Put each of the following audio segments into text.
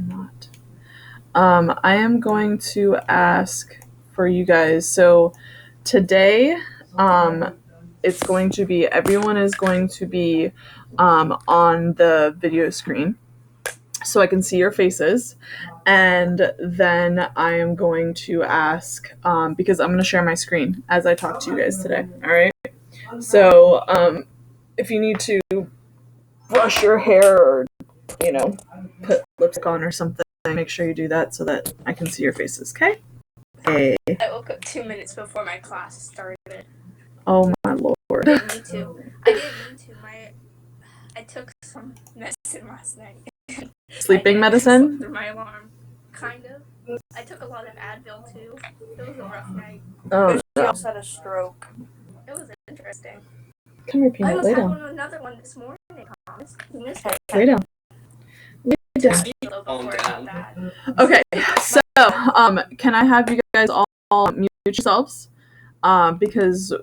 cannot. I am going to ask for you guys. So today, it's going to be, everyone is going to be on the video screen so I can see your faces. And then I am going to ask, because I'm going to share my screen as I talk to you guys today. All right. So if you need to brush your hair or, put lipstick on or something, make sure you do that so that I can see your faces. Okay. Hey. I woke up 2 minutes before my class started. Oh my lord. Me too. I didn't mean to. I took some medicine last night. Sleeping medicine? Through my alarm. Kind of. I took a lot of Advil too. It was a rough night. Oh, She also had a stroke. It was interesting. come here, I Peanut. almost Lay had down. another one this morning, Thomas. You missed Hey, it. Lay down. Lay down. Before it got bad. Okay, so can I have you guys all mute yourselves? Because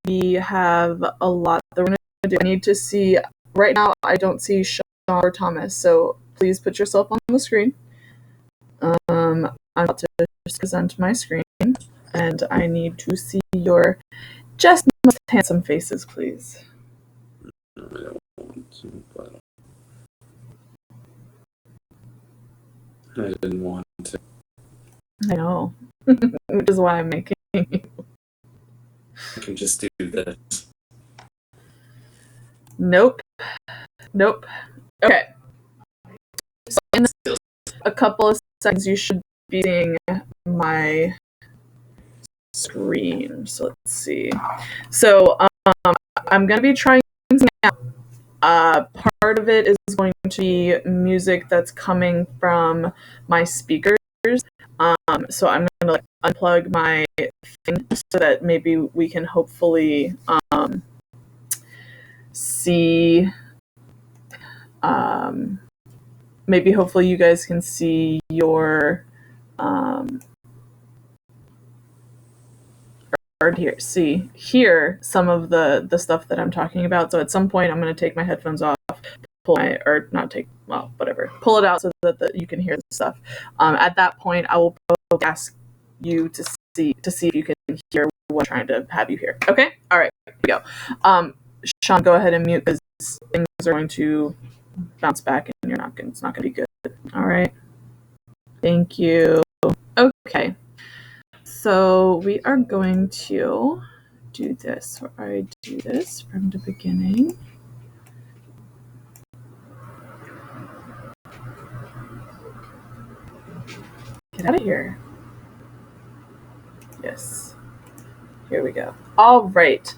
we have a lot that we're gonna do. I need to see right now. I don't see Sean or Thomas, so please put yourself on the screen. I'm about to present my screen, and I need to see your just most handsome faces, please. I don't want to, but I didn't want to. I know, which is why I'm making. I can just do this. Nope. Okay. So in a couple of seconds, you should be seeing my screen. So let's see. So I'm going to be trying now. Part of it is going to be music that's coming from my speakers. So I'm going to unplug my thing so that maybe we can hopefully see. Maybe hopefully you guys can see your or hear some of the stuff that I'm talking about. So at some point I'm going to take my headphones off, pull it out so that you can hear the stuff. At that point I will probably ask you to see if you can hear what I'm trying to have you hear. Okay? All right, here we go. Sean, go ahead and mute because things are going to bounce back and it's not going to be good. All right. Thank you. Okay. So we are going to do this, or I do this from the beginning. Get out of here. Yes. Here we go. All right.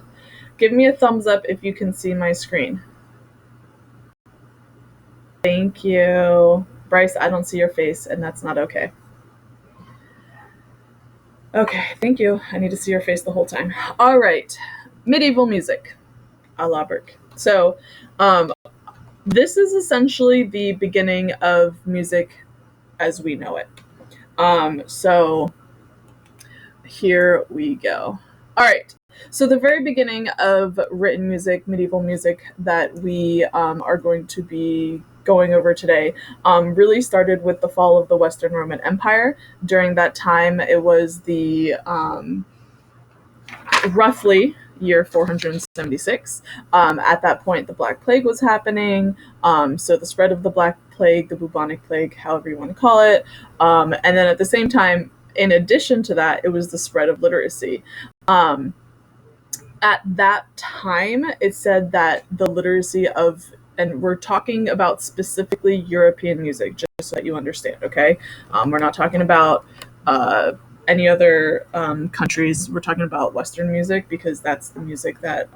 Give me a thumbs up if you can see my screen. Thank you. Bryce, I don't see your face, and that's not okay. Okay, thank you. I need to see your face the whole time. All right. Medieval music. A la Burke. So, this is essentially the beginning of music as we know it. So here we go. All right. So the very beginning of written music, medieval music that we are going to be going over today really started with the fall of the Western Roman Empire. During that time, it was the roughly year 476. At that point, the Black Plague was happening. So the spread of the Black Plague, the bubonic plague, however you want to call it. And then at the same time, in addition to that, it was the spread of literacy. At that time, it said that the literacy of, and we're talking about specifically European music, just so that you understand, okay? We're not talking about any other countries. We're talking about Western music because that's the music that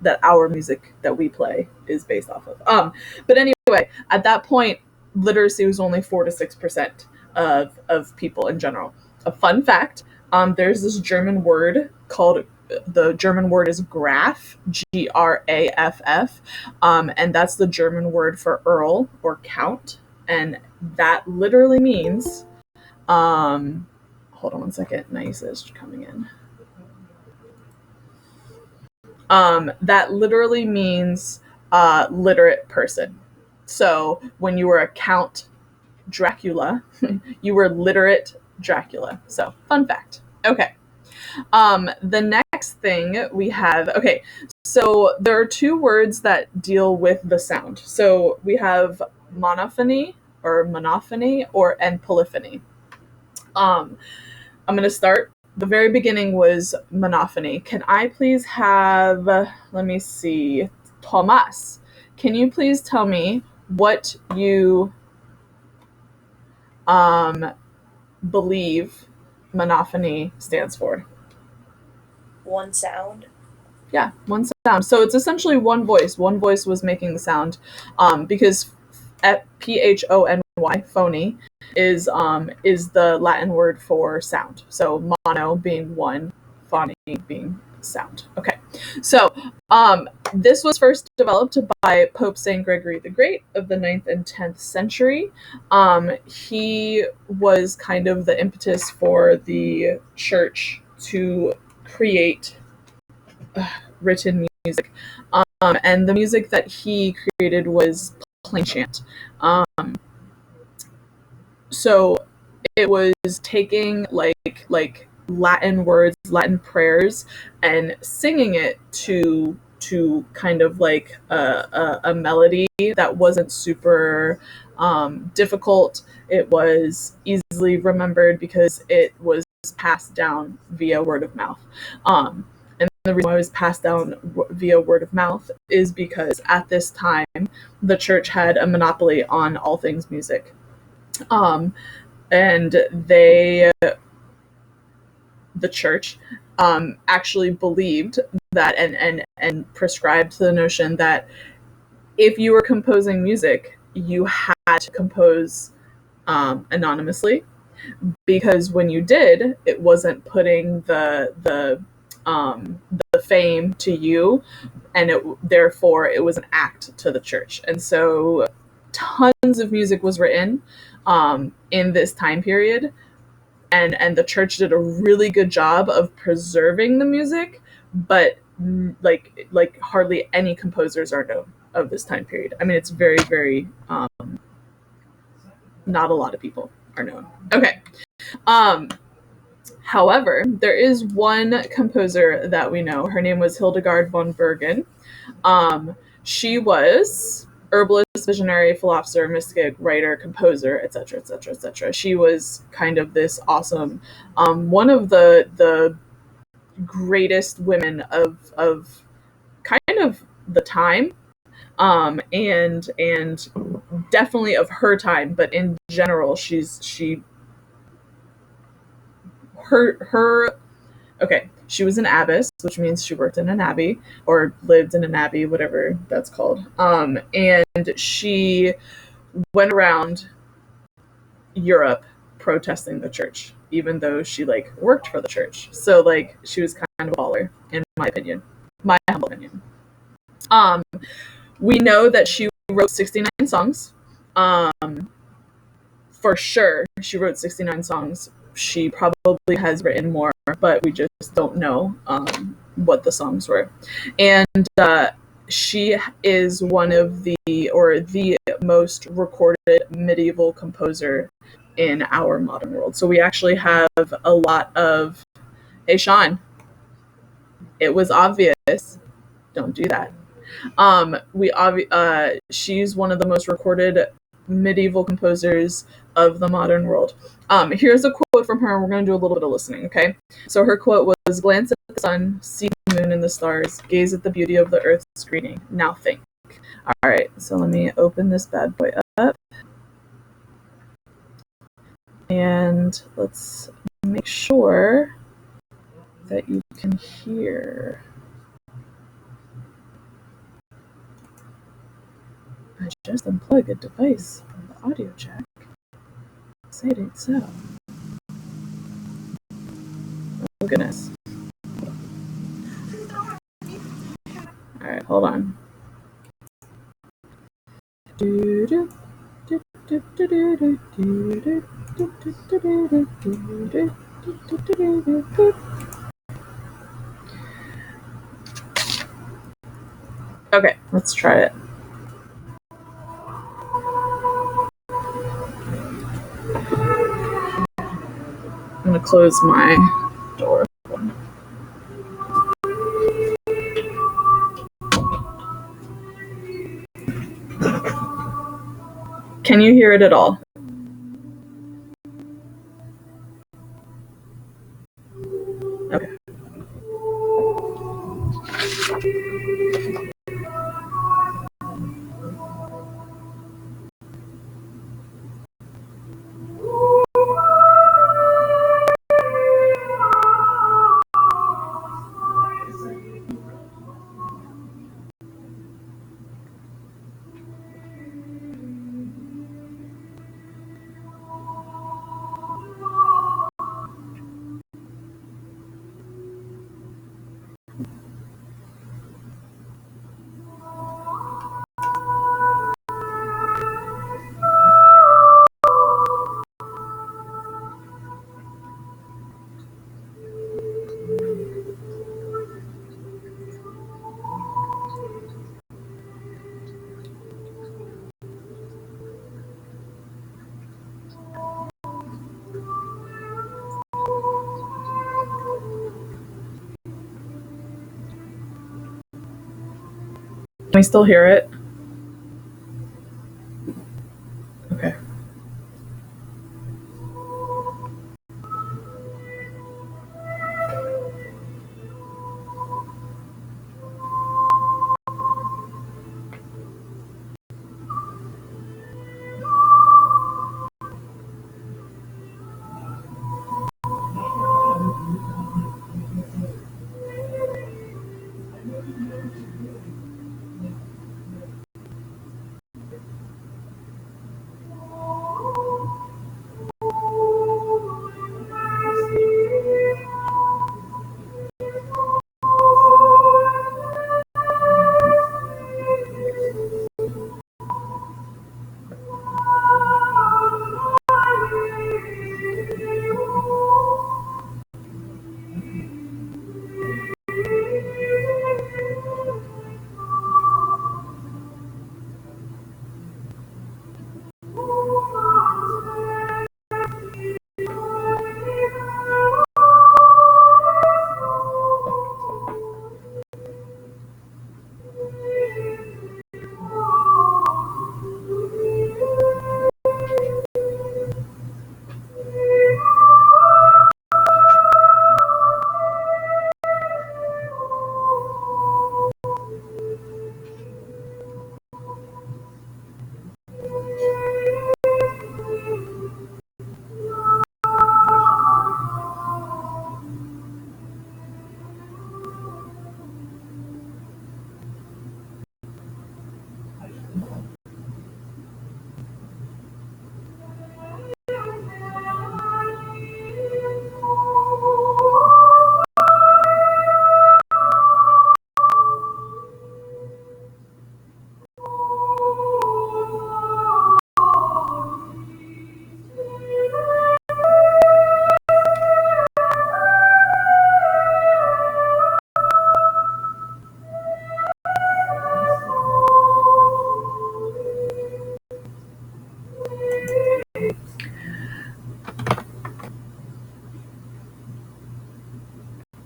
that our music that we play is based off of. But anyway, at that point, literacy was only 4 to 6% of people in general. A fun fact: there's this German word called, the German word is Graf, Graff, and that's the German word for earl or count, and that literally means. Hold on one second. Naisa is coming in. That literally means literate person. So when you were a Count Dracula, you were literate Dracula. So fun fact. Okay. The next thing we have, okay, so there are two words that deal with the sound. So we have monophony and polyphony. I'm going to start. The very beginning was monophony. Can I please have, let me see, Thomas, can you please tell me what you believe monophony stands for? One sound. Yeah, one sound. So it's essentially one voice. One voice was making the sound, because phony, phony, is the Latin word for sound. So mono being one, phony being sound. Okay, so this was first developed by Pope Saint Gregory the Great of the 9th and 10th century. He was kind of the impetus for the church to create written music, and the music that he created was plain chant. So it was taking like Latin words, Latin prayers, and singing it to kind of like a melody that wasn't super difficult. It was easily remembered because it was passed down via word of mouth. And the reason why it was passed down via word of mouth is because at this time, the church had a monopoly on all things music. And the church actually believed that and prescribed the notion that if you were composing music, you had to compose anonymously, because when you did, it wasn't putting the fame to you, and therefore it was an act to the church. And so tons of music was written in this time period, and the church did a really good job of preserving the music, but like hardly any composers are known of this time period. I mean, it's very, very not a lot of people are known. Okay. However, there is one composer that we know. Her name was Hildegard von Bergen. She was herbalist, visionary, philosopher, mystic, writer, composer, etc., etc., etc. She was kind of this awesome, one of the greatest women of kind of the time, and definitely of her time, but in general, okay, she was an abbess, which means she worked in an abbey or lived in an abbey, whatever that's called. And she went around Europe protesting the church, even though she worked for the church. So she was kind of a baller, in my opinion, my humble opinion. We know that she wrote 69 songs. For sure, she wrote 69 songs. She probably has written more, but we just don't know what the songs were. And she is one of the most recorded medieval composer in our modern world. So we actually have a lot of, hey Sean, it was obvious, don't do that. She's one of the most recorded medieval composers of the modern world. Here's a quote from her, and we're going to do a little bit of listening, okay? So her quote was, "Glance at the sun, see the moon and the stars, gaze at the beauty of the earth's greening. Now think." All right, so let me open this bad boy up. And let's make sure that you can hear. I just unplugged a device from the audio jack. Say it ain't so. Oh goodness. Alright, hold on. Okay, let's try it. close my door. Can you hear it at all? Okay. Can we still hear it? Okay.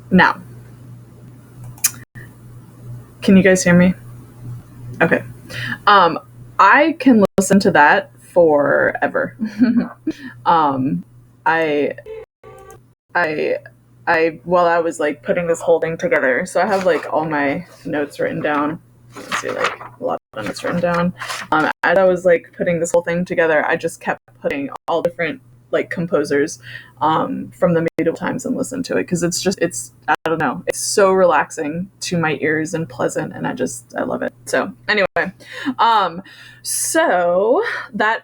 Now, can you guys hear me? Okay. I can listen to that forever. I while I was like putting this whole thing together, so I have like all my notes written down. Let's see, like a lot of notes written down. As I was like putting this whole thing together, I just kept putting all different like composers from the medieval times and listen to it because it's I don't know, it's so relaxing to my ears and pleasant, and I love it. So anyway, so that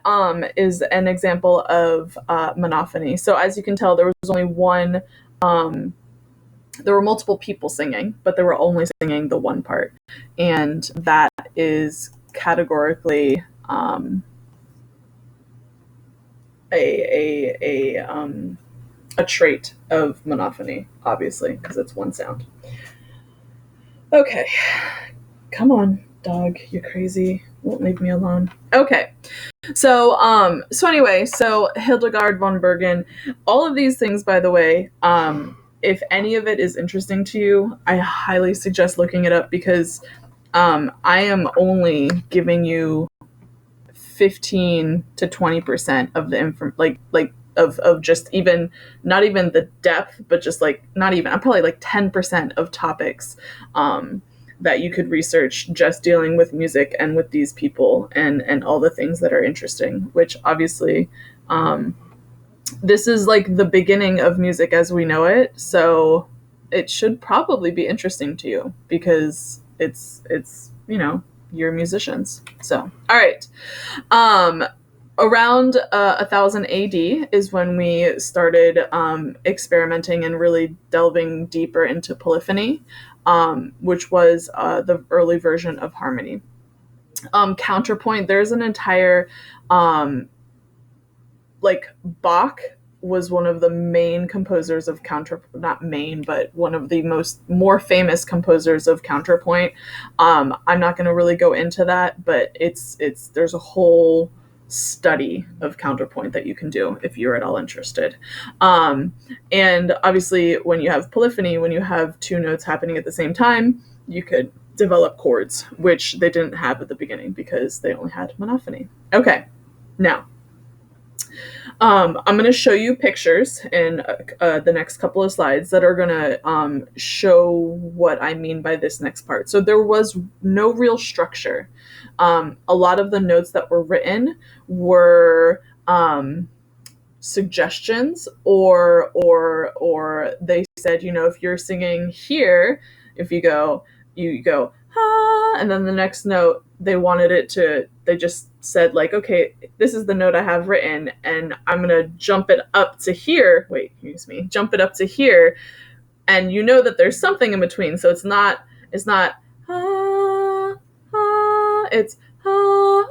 is an example of monophony. So as you can tell, there was only one. There were multiple people singing, but they were only singing the one part, and that is categorically a trait of monophony, obviously, because it's one sound. Okay, come on, dog, you're crazy. Won't leave me alone. Okay, So anyway, so Hildegard von Bergen, all of these things, by the way, if any of it is interesting to you, I highly suggest looking it up because I am only giving you 15 to 20% of the of just even not even the depth, but just like not even I'm probably like 10% of topics that you could research just dealing with music and with these people and all the things that are interesting, which obviously this is like the beginning of music as we know it, so it should probably be interesting to you because it's you're musicians. So all right. Around 1000 AD is when we started experimenting and really delving deeper into polyphony, which was the early version of harmony. Counterpoint, there's an entire, Bach was one of the main composers of not main, but one of the more famous composers of counterpoint. I'm not going to really go into that, but there's a whole study of counterpoint that you can do if you're at all interested. And obviously, when you have polyphony, when you have two notes happening at the same time, you could develop chords, which they didn't have at the beginning because they only had monophony. Okay, now I'm going to show you pictures in the next couple of slides that are going to show what I mean by this next part. So there was no real structure. A lot of the notes that were written were suggestions, or they said, if you're singing here, if you go ah, and then the next note they just said like, okay, this is the note I have written and I'm gonna jump it up to here, jump it up to here, and that there's something in between, so it's not ah, ah, it's ah,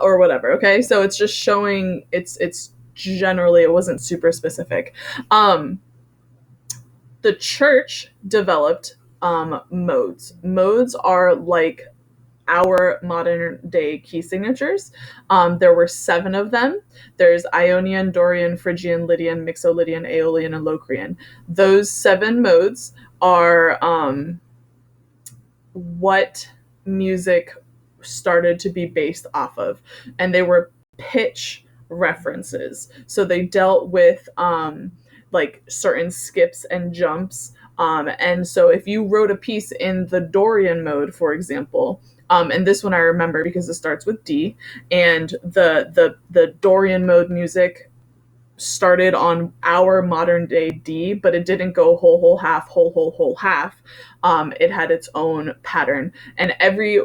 or whatever. Okay, so it's just showing it's generally, it wasn't super specific. The church developed modes. Modes are like our modern day key signatures. There were 7 of them. There's Ionian, Dorian, Phrygian, Lydian, Mixolydian, Aeolian, and Locrian. Those 7 modes are what music started to be based off of, and they were pitch references. So they dealt with like certain skips and jumps. And so if you wrote a piece in the Dorian mode, for example, and this one I remember because it starts with D, and the Dorian mode music started on our modern day D, but it didn't go whole, whole, half, whole, whole, whole, half. It had its own pattern, and every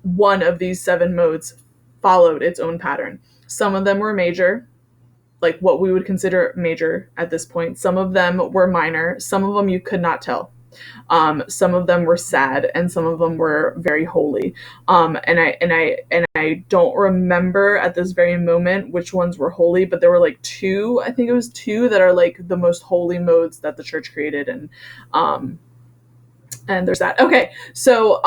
one of these 7 modes followed its own pattern. Some of them were major, like what we would consider major at this point. Some of them were minor. Some of them you could not tell. Some of them were sad, and some of them were very holy. And I don't remember at this very moment which ones were holy, but there were like 2. I think it was 2 that are like the most holy modes that the church created, and there's that. Okay, so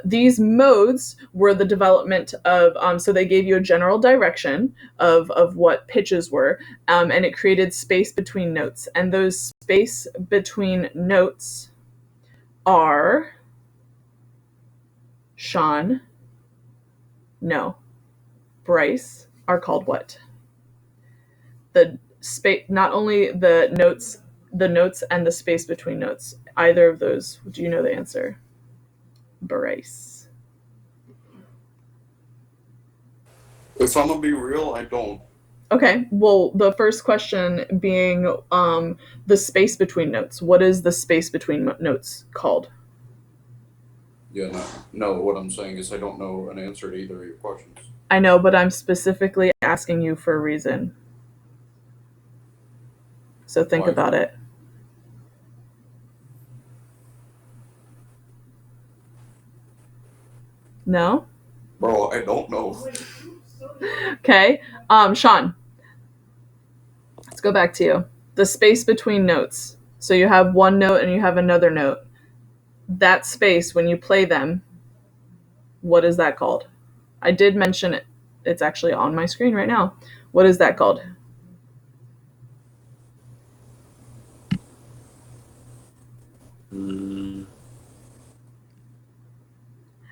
these modes were the development of, so they gave you a general direction of what pitches were, and it created space between notes. And those space between notes are Bryce, are called what? The space, not only the notes and the space between notes. Either of those, do you know the answer? Bryce. If I'm gonna be real, I don't. Okay, well, the first question being the space between notes. What is the space between notes called? Yeah, no. What I'm saying is I don't know an answer to either of your questions. I know, but I'm specifically asking you for a reason. So think Why? about it. No? Bro, I don't know. Okay. Sean, let's go back to you. The space between notes. So you have one note and you have another note. That space, when you play them, what is that called? I did mention it. It's actually on my screen right now. What is that called?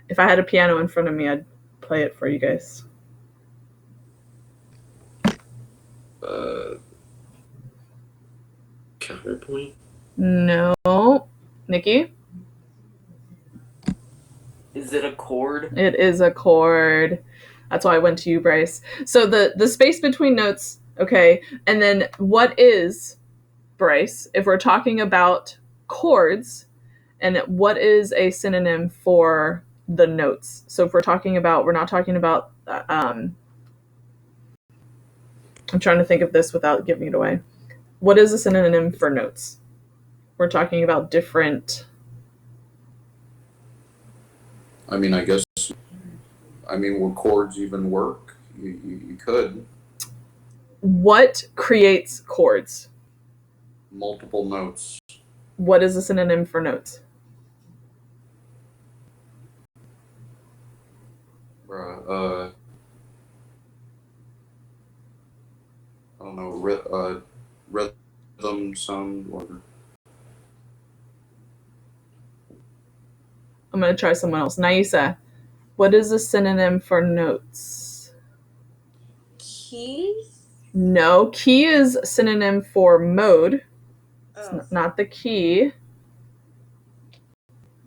If I had a piano in front of me, I'd play it for you guys. Counterpoint? No. Nikki? Is it a chord? It is a chord. That's why I went to you, Bryce. So the space between notes, okay, and then what is, Bryce, if we're talking about chords, and what is a synonym for the notes? So if we're not talking about, I'm trying to think of this without giving it away. What is a synonym for notes? We're talking about different. I mean, will chords even work? You could. What creates chords? Multiple notes. What is a synonym for notes? I don't know, rhythm, sound, or I'm going to try someone else. Naisa, what is a synonym for notes? Key? No, key is synonym for mode. It's not the key.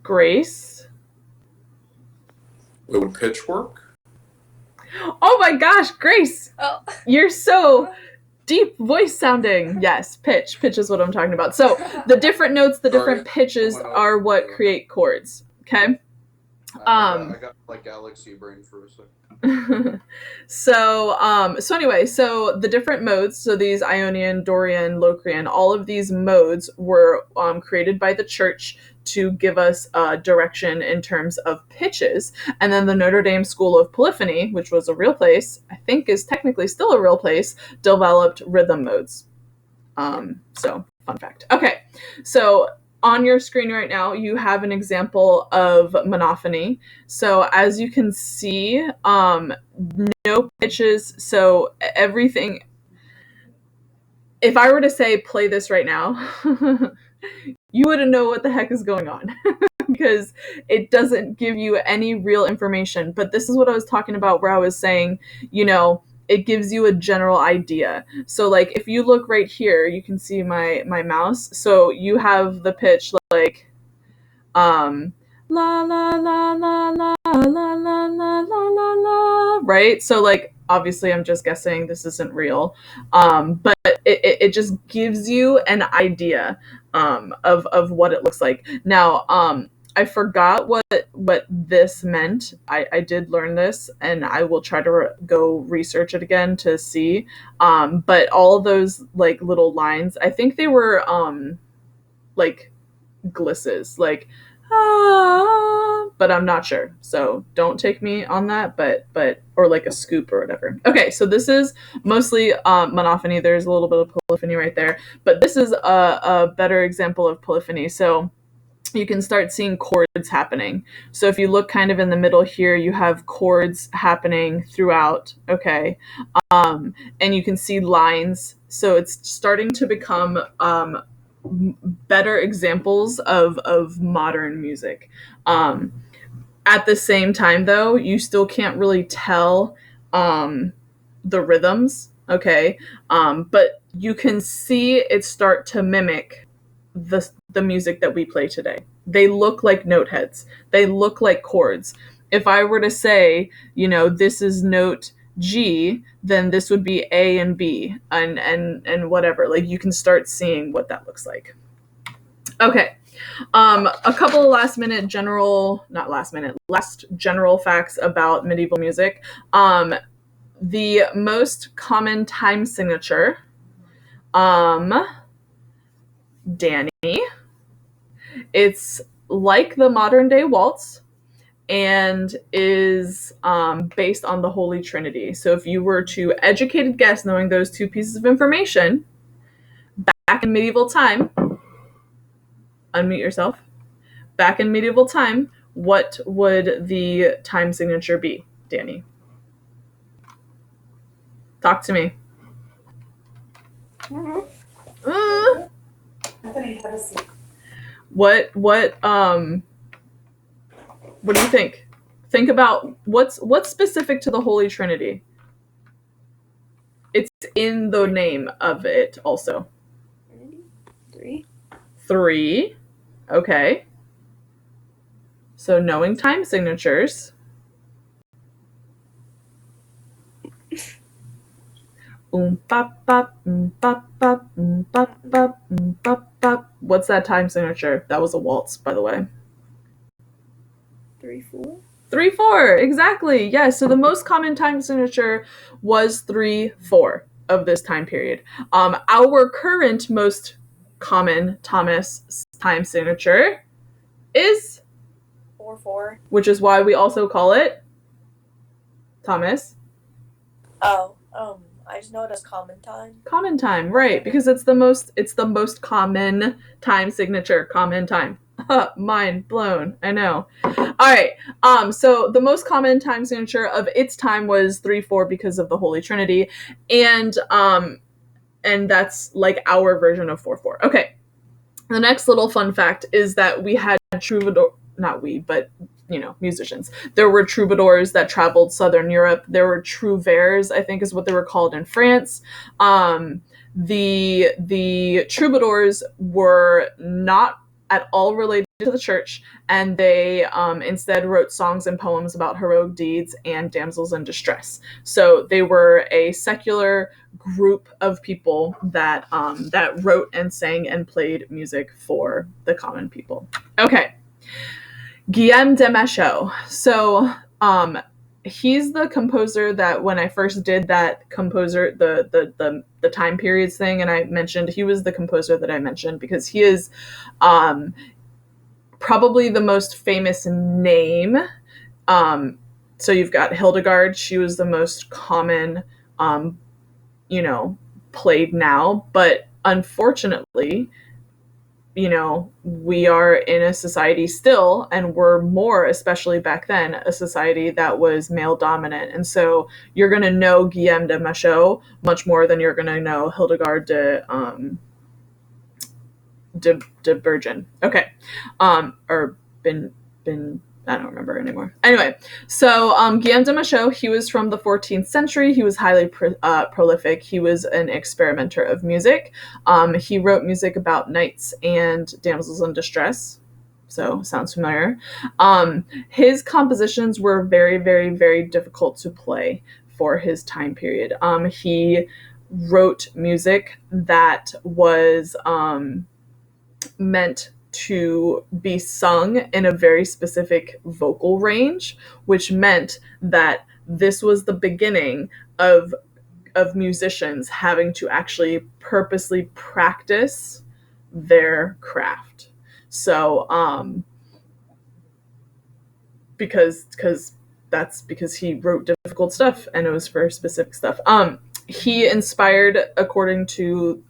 Grace? would pitch work? Oh my gosh, Grace! Oh. You're so deep voice sounding. Yes, pitch. Pitch is what I'm talking about. So the different notes, the different pitches are what create chords. Okay? I got like galaxy brain for a second. So anyway, so the different modes, so these Ionian, Dorian, Locrian, all of these modes were created by the church to give us direction in terms of pitches. And then the Notre Dame School of Polyphony, which was a real place, I think is technically still a real place, developed rhythm modes. So fun fact. Okay, so on your screen right now, you have an example of monophony. So as you can see, no pitches. So everything, if I were to say, play this right now, you wouldn't know what the heck is going on because it doesn't give you any real information. But this is what I was talking about where I was saying, it gives you a general idea. So like if you look right here, you can see my mouse. So you have the pitch like la la la la la la la la la la la, right? So like obviously I'm just guessing, this isn't real. But it just gives you an idea of what it looks like. Now I forgot what this meant. I did learn this, and I will try to go research it again to see. But all those like little lines, I think they were like glisses, like but I'm not sure. So don't take me on that, but or like a scoop or whatever. Okay, so this is mostly monophony. There's a little bit of polyphony right there, but this is a better example of polyphony. So you can start seeing chords happening. So if you look kind of in the middle here, you have chords happening throughout, okay? And you can see lines. So it's starting to become better examples of modern music. At the same time, though, you still can't really tell the rhythms, okay? But you can see it start to mimic the music that we play today. They look like note heads. They look like chords. If I were to say, this is note G, then this would be A and B and whatever. Like you can start seeing what that looks like. Okay. A couple of last general facts about medieval music. The most common time signature, Danny, it's like the modern day waltz and is based on the Holy Trinity. So if you were to educated guess knowing those two pieces of information, back in medieval time, unmute yourself. Back in medieval time, what would the time signature be, Danny? Talk to me. Mhm. Uh, what do you think? Think about what's specific to the Holy Trinity. It's in the name of it also. Three. 3. Okay. So knowing time signatures. Bop bop bop bop bop bop bop bop. What's that time signature? That was a waltz, by the way. 3/4. 3/4, exactly. Yeah, so the most common time signature was 3/4 of this time period. Our current most common Thomas time signature is, 4/4. which is why we also call it Thomas Oh, I just know it as common time. common time, right? Because it's the most common time signature, common time. Mind blown. I know. All right. So the most common time signature of its time was 3/4 because of the Holy Trinity, and that's like our version of 4/4. Okay. The next little fun fact is that we had troubadour, not we, but musicians. There were troubadours that traveled southern Europe. There were trouvères, I think is what they were called in France. The troubadours were not at all related to the church, and they instead wrote songs and poems about heroic deeds and damsels in distress. So they were a secular group of people that wrote and sang and played music for the common people. Okay. Guillaume de Machaut. So he's the composer that when I first did that composer, the time periods thing, and I mentioned he was the composer that I mentioned because he is probably the most famous name. So you've got Hildegard. She was the most common, played now, but unfortunately, we are in a society still, and we're more, especially back then, a society that was male dominant. And so you're going to know Guillaume de Machaut much more than you're going to know Hildegard de Bergen. Okay. Or bin I don't remember anymore. Anyway, so Guillaume de Machaut, he was from the 14th century. He was highly prolific. He was an experimenter of music. He wrote music about knights and damsels in distress. So, sounds familiar. His compositions were very, very, very difficult to play for his time period. He wrote music that was meant to be sung in a very specific vocal range, which meant that this was the beginning of musicians having to actually purposely practice their craft. So because that's because he wrote difficult stuff and it was for specific stuff. He inspired, according to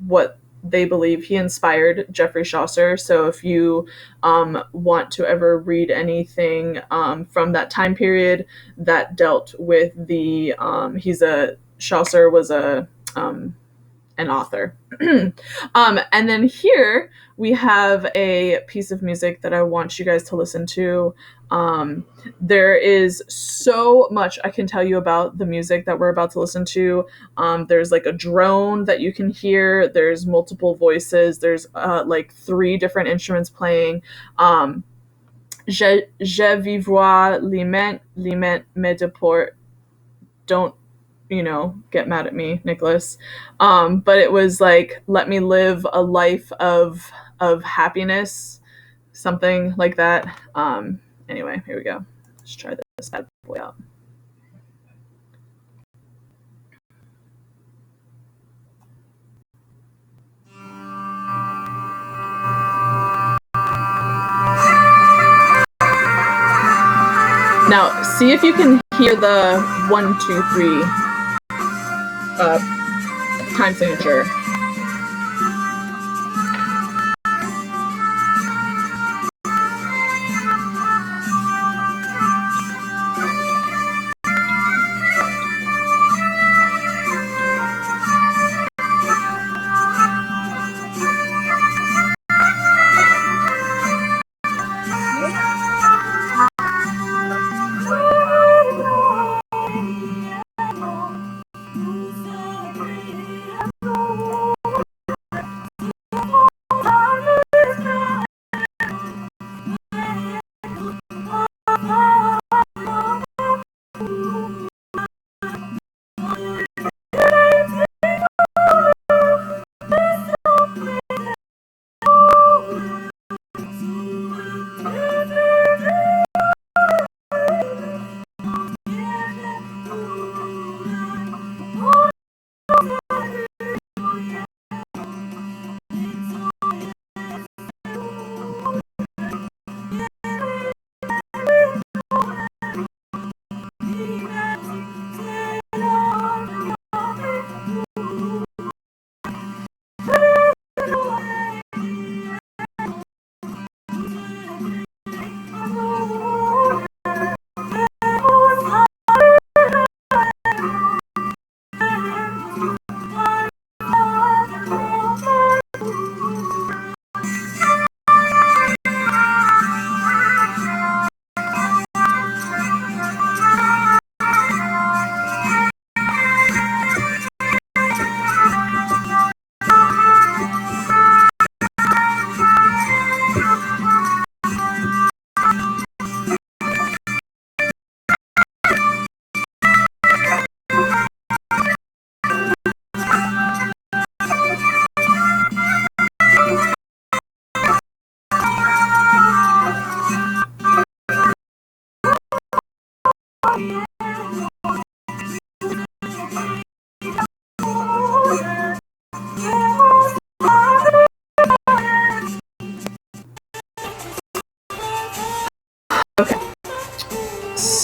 what they believe, he inspired Geoffrey Chaucer. So if you want to ever read anything from that time period that dealt with the Chaucer was an author. And then here we have a piece of music that I want you guys to listen to. There is so much I can tell you about the music that we're about to listen to. There's like a drone that you can hear. There's multiple voices. There's like 3 different instruments playing. Je vivois liment me deport. Don't get mad at me, Nicholas. But it was like, let me live a life of happiness, something like that. Anyway, here we go. Let's try this bad boy out. Now, see if you can hear the 1, 2, 3 time signature.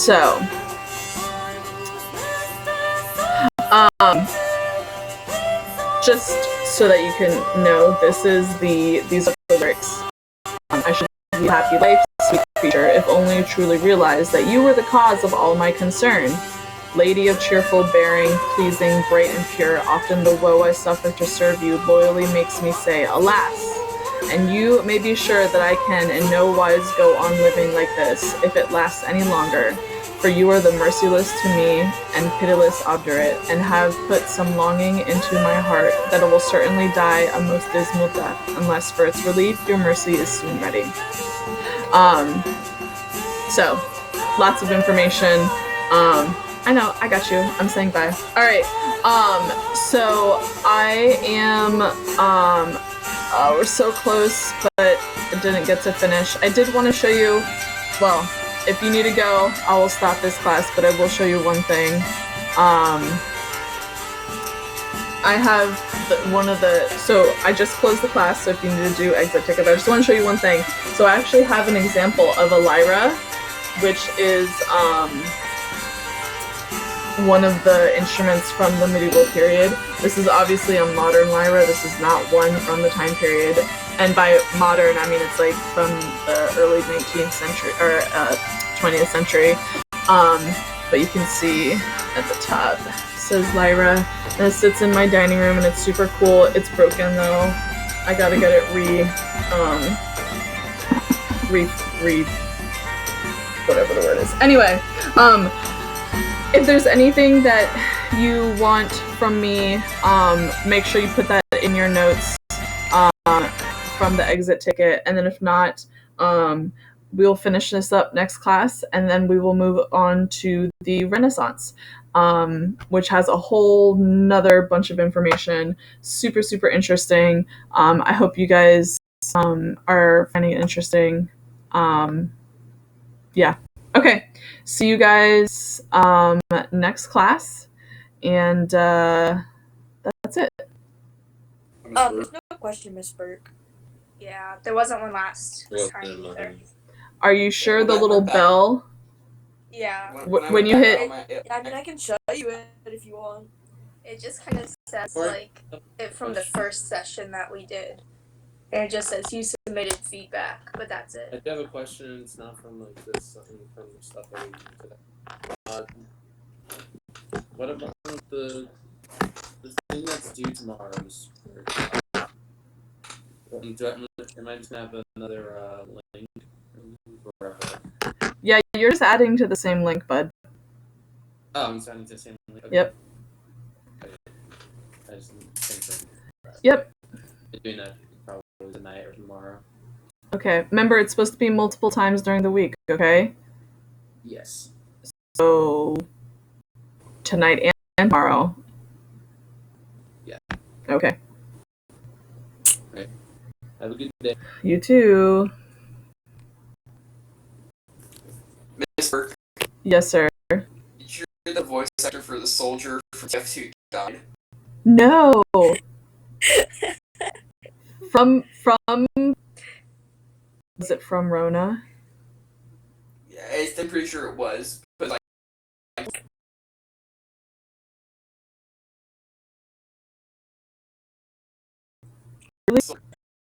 So, just so that you can know, these are the lyrics. I should be happy life, sweet creature, if only you truly realized that you were the cause of all my concern. Lady of cheerful bearing, pleasing, bright and pure, often the woe I suffer to serve you loyally makes me say, alas! And you may be sure that I can in no wise go on living like this, if it lasts any longer. For you are the merciless to me, and pitiless obdurate, and have put some longing into my heart that it will certainly die a most dismal death, unless for its relief your mercy is soon ready. So, lots of information. I know, I got you. I'm saying bye. Alright, so I am, we're so close, but I didn't get to finish. I did want to show you, well, if you need to go, I will stop this class, but I will show you one thing. I have so I just closed the class, so if you need to do exit ticket, I just want to show you one thing. So I actually have an example of a lyra, which is, one of the instruments from the medieval period. This is obviously a modern lyra. This is not one from the time period. And by modern, I mean it's like from the early 19th century or 20th century. But you can see at the top it says lyra, and it sits in my dining room, and it's super cool. It's broken though. I gotta get it whatever the word is. Anyway, if there's anything that you want from me, make sure you put that in your notes from the exit ticket, and then if not, we'll finish this up next class, and then we will move on to the Renaissance, which has a whole nother bunch of information. Super, super interesting. I hope you guys are finding it interesting. Yeah. Okay. See you guys next class, and that's it. There's no question, Miss Burke. Yeah, there wasn't one last Well, time then, either. Are you sure the little bell? Yeah, When you hit, Yeah, I mean, I can show you it if you want. it just kind of says like it from the first session that we did. And it just says you submitted feedback, but that's I it. do have a question. It's not from like this, from the stuff that we did today. What about the thing that's due tomorrow? Am I just gonna have another link? Or, yeah, you're just adding to the same link, bud. oh, I'm sending to the same link. Okay. Yep. I just think Yep. I'm doing that probably tonight or tomorrow. Okay. Remember, it's supposed to be multiple times during the week. Okay. Yes. So tonight and tomorrow. Yeah. Okay. Right. Have a good day. You too. Miss Burke, Yes, sir. you're the voice actor for the soldier from TF2 died. No. From was it from Rona? Yeah, I'm pretty sure it was, but like Really?